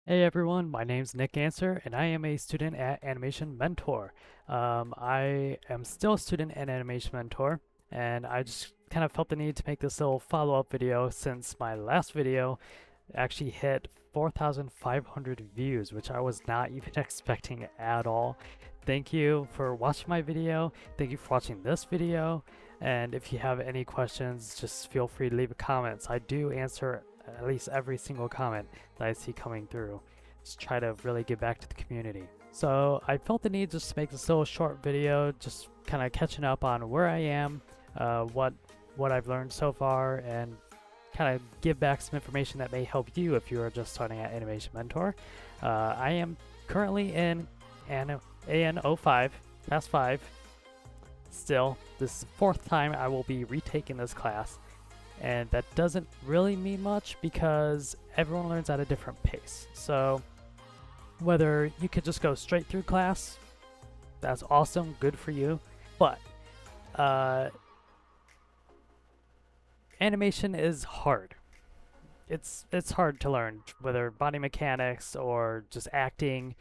Hey everyone, my name's Nick Answer, and I am a student at Animation Mentor. I am still a student at Animation Mentor, and I just kind of felt the need to make this little follow-up video since my last video actually hit 4,500 views, which I was not even expecting at all. Thank you for watching my video. Thank you for watching this video. And if you have any questions, just feel free to leave a comments. I do answer at least every single comment that I see coming through. Just try to really give back to the community. So I felt the need just to make this little short video, just kind of catching up on where I am, what I've learned so far, and kind of give back some information that may help you if you are just starting at Animation Mentor. I am currently in AN05, Class 5. Still, this is the fourth time I will be retaking this class, and that doesn't really mean much because everyone learns at a different pace. So whether you could just go straight through class, that's awesome, good for you. But animation is hard. It's hard to learn, whether body mechanics or just acting,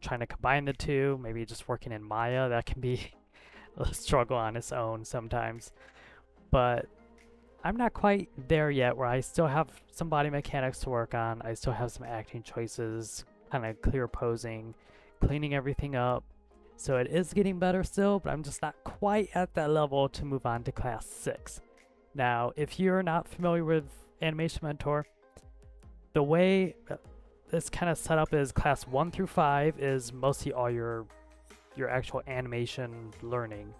trying to combine the two, maybe just working in Maya, that can be a struggle on its own sometimes. But I'm not quite there yet where I still have some body mechanics to work on. I still have some acting choices, kind of clear posing, cleaning everything up. So it is getting better still, but I'm just not quite at that level to move on to Class 6. Now, if you're not familiar with Animation Mentor, the way it's kind of set up is Class 1 through 5 is mostly all your actual animation learning.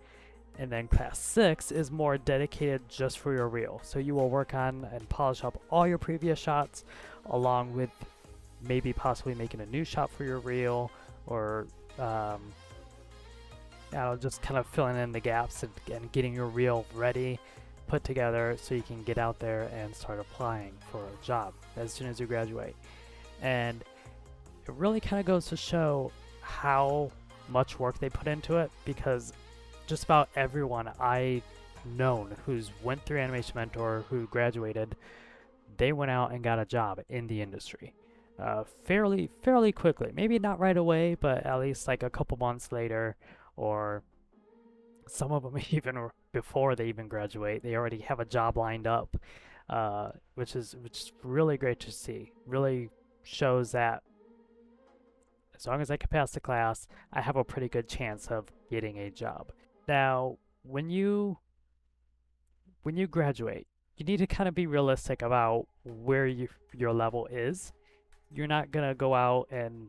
And then Class 6 is more dedicated just for your reel. So you will work on and polish up all your previous shots, along with maybe possibly making a new shot for your reel, or just kind of filling in the gaps and getting your reel ready, put together, so you can get out there and start applying for a job as soon as you graduate. And it really kind of goes to show how much work they put into it, because just about everyone I known who's went through Animation Mentor, who graduated, they went out and got a job in the industry fairly quickly. Maybe not right away, but at least like a couple months later, or some of them even before they even graduate, they already have a job lined up, which is really great to see. Really shows that as long as I can pass the class, I have a pretty good chance of getting a job. Now, when you graduate, you need to kind of be realistic about where your level is. You're not gonna go out and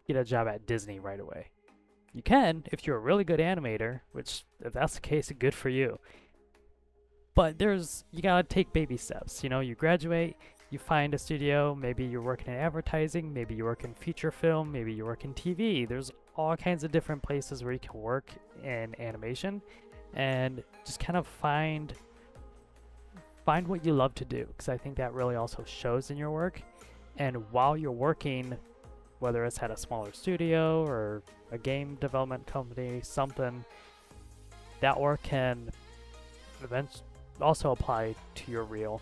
get a job at Disney right away. You can if you're a really good animator, which if that's the case, good for you. But you gotta take baby steps. You know, you graduate, you find a studio, maybe you're working in advertising, maybe you work in feature film, maybe you work in TV. There's all kinds of different places where you can work in animation, and just kind of find what you love to do, because I think that really also shows in your work. And while you're working, whether it's at a smaller studio or a game development company, something, that work can eventually also apply to your reel.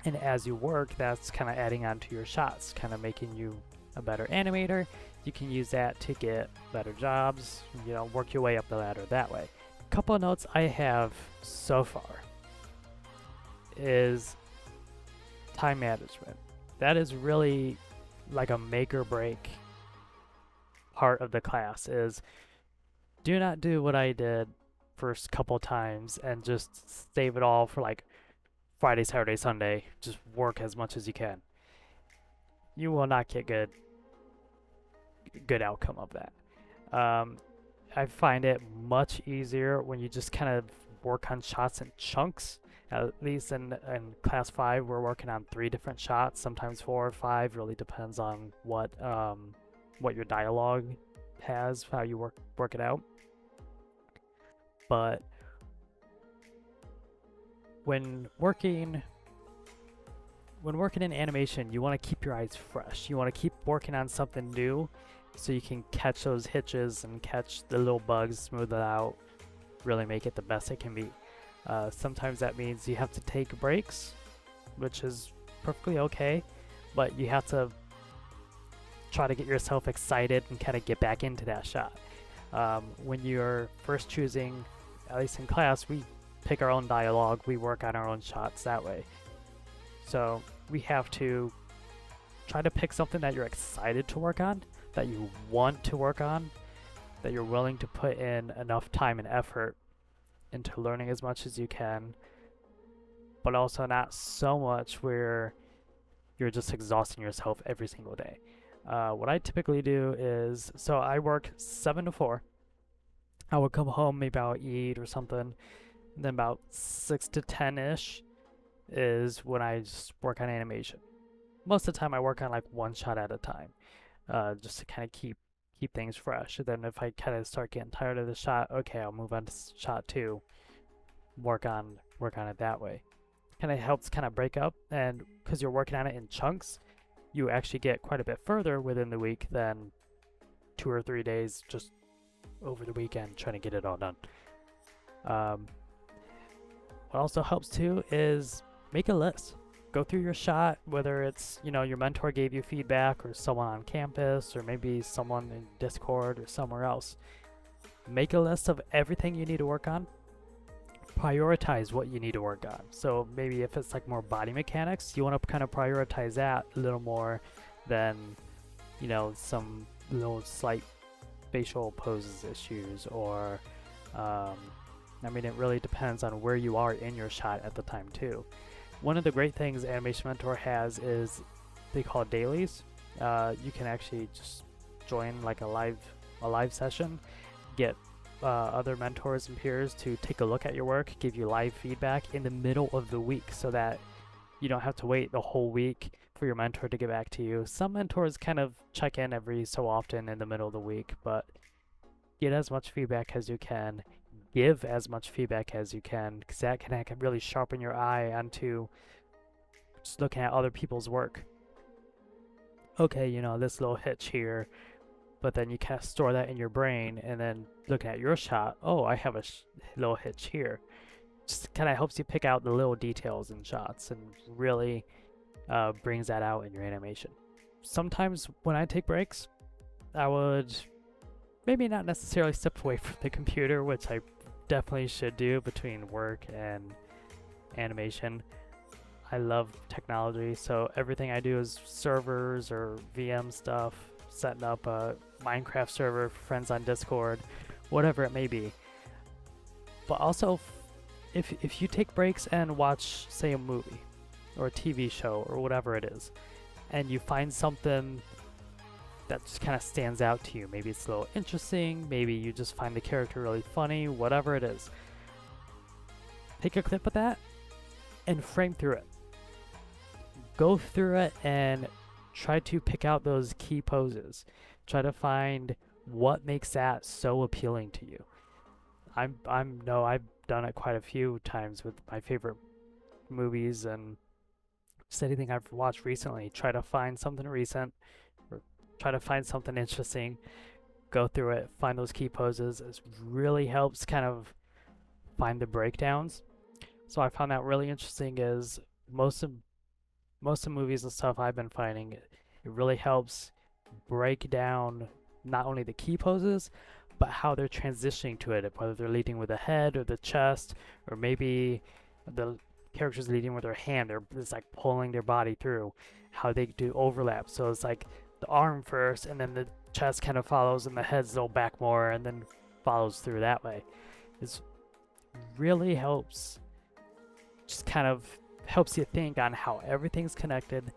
And as you work, that's kind of adding on to your shots, kind of making you a better animator. You can use that to get better jobs, you know, work your way up the ladder that way. A couple of notes I have so far is time management. That is really like a make or break part of the class. Is do not do what I did first couple times and just save it all for like Friday, Saturday, Sunday. Just work as much as you can. You will not get good outcome of that. I find it much easier when you just kind of work on shots in chunks. At least in Class 5, we're working on 3 different shots, sometimes 4 or 5. Really depends on what your dialogue has, how you work it out. But when working in animation, you want to keep your eyes fresh. You want to keep working on something new, so you can catch those hitches and catch the little bugs, smooth it out, really make it the best it can be. Sometimes that means you have to take breaks, which is perfectly okay, but you have to try to get yourself excited and kind of get back into that shot. When you're first choosing, at least in class, we pick our own dialogue, we work on our own shots that way. So we have to try to pick something that you're excited to work on, that you want to work on, that you're willing to put in enough time and effort into learning as much as you can, but also not so much where you're just exhausting yourself every single day. What I typically do is, so I work 7 to 4. I would come home, maybe I'll eat or something, and then about 6 to 10-ish is when I just work on animation. Most of the time I work on like one shot at a time, just to kind of keep things fresh. And then if I kind of start getting tired of the shot, okay, I'll move on to shot 2, work on it that way. Kind of helps kind of break up, and because you're working on it in chunks, you actually get quite a bit further within the week than 2 or 3 days just over the weekend trying to get it all done. What also helps too is make a list. Go through your shot, whether it's, you know, your mentor gave you feedback or someone on campus or maybe someone in Discord or somewhere else. Make a list of everything you need to work on. Prioritize what you need to work on. So maybe if it's like more body mechanics, you want to kind of prioritize that a little more than, you know, some little slight facial poses issues, or I mean, it really depends on where you are in your shot at the time too. One of the great things Animation Mentor has is they call it dailies. You can actually just join like a live session, get other mentors and peers to take a look at your work, give you live feedback in the middle of the week, so that you don't have to wait the whole week for your mentor to get back to you. Some mentors kind of check in every so often in the middle of the week, but get as much feedback as you can, give as much feedback as you can, because that can really sharpen your eye onto just looking at other people's work. Okay, you know, this little hitch here, but then you kind of store that in your brain, and then looking at your shot, oh, I have a little hitch here. Just kind of helps you pick out the little details in shots and really brings that out in your animation. Sometimes when I take breaks, I would maybe not necessarily step away from the computer, which I definitely should do between work and animation. I love technology, so everything I do is servers or VM stuff, setting up a Minecraft server for friends on Discord, whatever it may be. But also, if you take breaks and watch, say, a movie or a TV show or whatever it is, and you find something that just kind of stands out to you, maybe it's a little interesting, maybe you just find the character really funny, whatever it is, take a clip of that and frame through it. Go through it and try to pick out those key poses. Try to find what makes that so appealing to you. I've done it quite a few times with my favorite movies and just anything I've watched recently. Try to find something recent, or try to find something interesting, go through it, find those key poses. It really helps kind of find the breakdowns. So I found that really interesting is most of movies and stuff I've been finding, it really helps break down not only the key poses, but how they're transitioning to it, whether they're leading with the head or the chest, or maybe the characters leading with their hand, it's like pulling their body through, how they do overlap. So it's like the arm first, and then the chest kind of follows, and the head's a little back more, and then follows through that way. It really helps, just kind of helps you think on how everything's connected,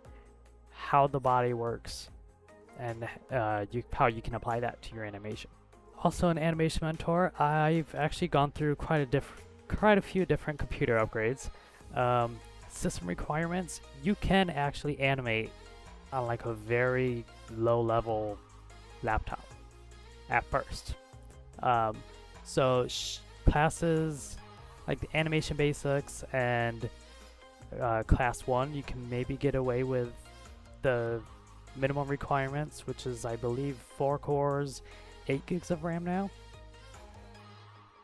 how the body works, and how you can apply that to your animation. Also, an Animation Mentor, I've actually gone through quite a few different computer upgrades. System requirements, you can actually animate on like a very low level laptop at first. So classes like the animation basics and class 1, you can maybe get away with the minimum requirements, which is, I believe, 4 cores, 8 gigs of RAM now.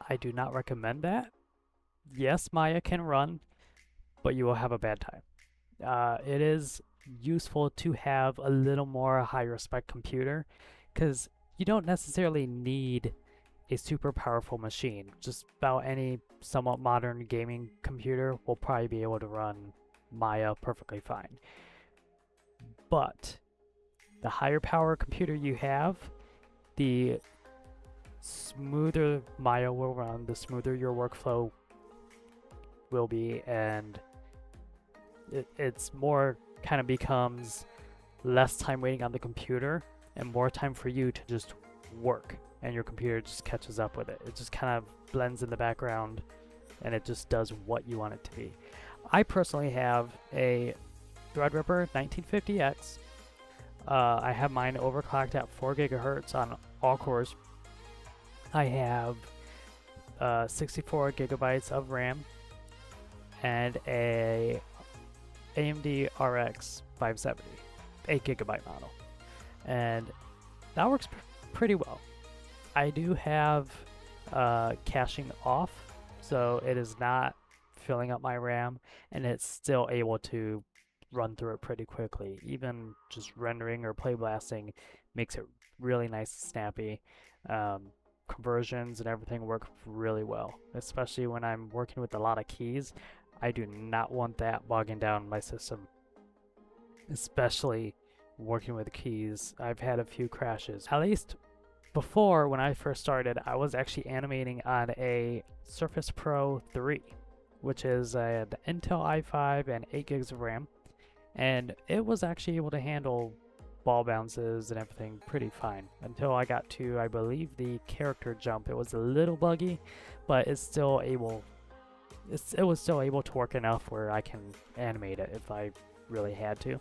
I do not recommend that. Yes, Maya can run, but you will have a bad time. It is useful to have a little more higher spec computer, because you don't necessarily need a super powerful machine. Just about any somewhat modern gaming computer will probably be able to run Maya perfectly fine. But the higher power computer you have, the smoother Maya will run, the smoother your workflow will be, and it's more kind of becomes less time waiting on the computer and more time for you to just work, and your computer just catches up with it. It just kind of blends in the background and it just does what you want it to be. I personally have a Threadripper 1950X. I have mine overclocked at 4 gigahertz on all cores. I have 64 gigabytes of RAM and a AMD RX 570, 8 gigabyte model, and that works pretty well. I do have caching off, so it is not filling up my RAM, and it's still able to run through it pretty quickly. Even just rendering or play blasting makes it really nice and snappy. Conversions and everything work really well, especially when I'm working with a lot of keys. I do not want that bogging down my system, especially working with keys. I've had a few crashes. At least before, when I first started, I was actually animating on a Surface Pro 3, which is an Intel i5 and 8 gigs of RAM, and it was actually able to handle ball bounces and everything pretty fine until I got to, I believe, the character jump. It was a little buggy, but it's still able. It was still able to work enough where I can animate it if I really had to.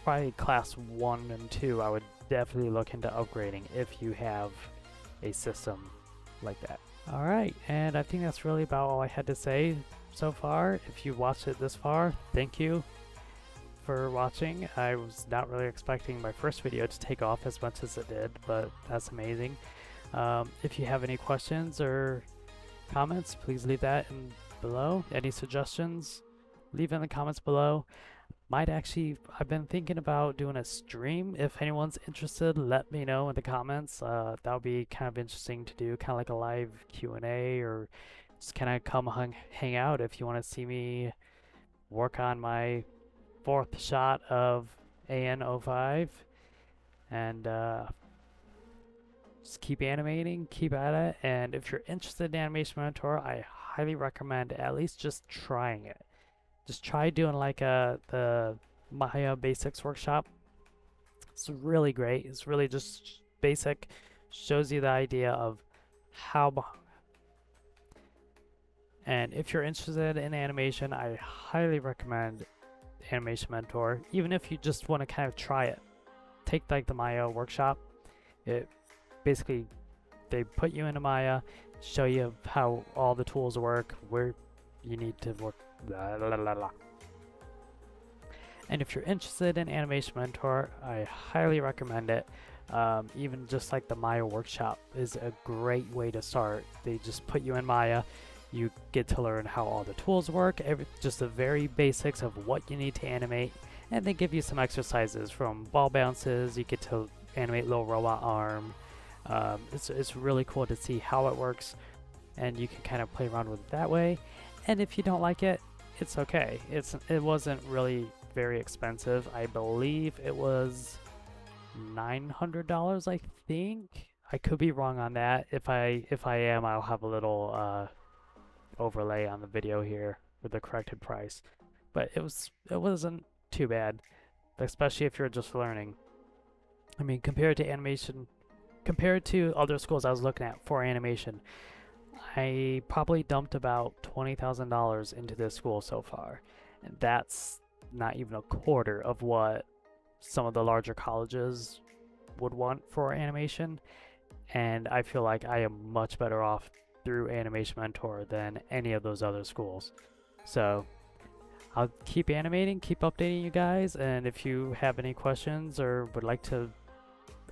Probably class 1 and 2, I would definitely look into upgrading if you have a system like that. Alright, and I think that's really about all I had to say so far. If you watched it this far, thank you for watching. I was not really expecting my first video to take off as much as it did, but that's amazing. If you have any questions or comments, please leave that in below. Any suggestions, leave in the comments below. I've been thinking about doing a stream. If anyone's interested, let me know in the comments. That would be kind of interesting to do, kind of like a live Q&A, or just kind of come hang out if you want to see me work on my 4th shot of AN05, and just keep animating, keep at it. And if you're interested in Animation Mentor, I highly recommend at least just trying it. Just try doing like the Maya Basics workshop. It's really great. It's really just basic. Shows you the idea of how. And if you're interested in animation, I highly recommend Animation Mentor. Even if you just want to kind of try it, take like the Maya workshop. It basically, they put you into Maya, show you how all the tools work, where you need to work. Blah, blah, blah, blah. And if you're interested in Animation Mentor, I highly recommend it. Even just like the Maya workshop is a great way to start. They just put you in Maya. You get to learn how all the tools work, just the very basics of what you need to animate, and they give you some exercises from ball bounces. You get to animate little robot arm. It's really cool to see how it works, and you can kind of play around with it that way. And if you don't like it, it's okay. It wasn't really very expensive. I believe it was $900, I think. I could be wrong on that. If I am, I'll have a little overlay on the video here with the corrected price. But it wasn't too bad, especially if you're just learning. I mean, compared to other schools I was looking at for animation, I probably dumped about $20,000 into this school so far, and that's not even a quarter of what some of the larger colleges would want for animation. And I feel like I am much better off through Animation Mentor than any of those other schools. So I'll keep animating, keep updating you guys, and if you have any questions or would like to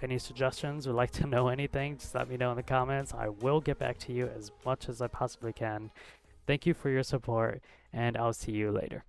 any suggestions or like to know anything, just let me know in the comments. I will get back to you as much as I possibly can. Thank you for your support, and I'll see you later.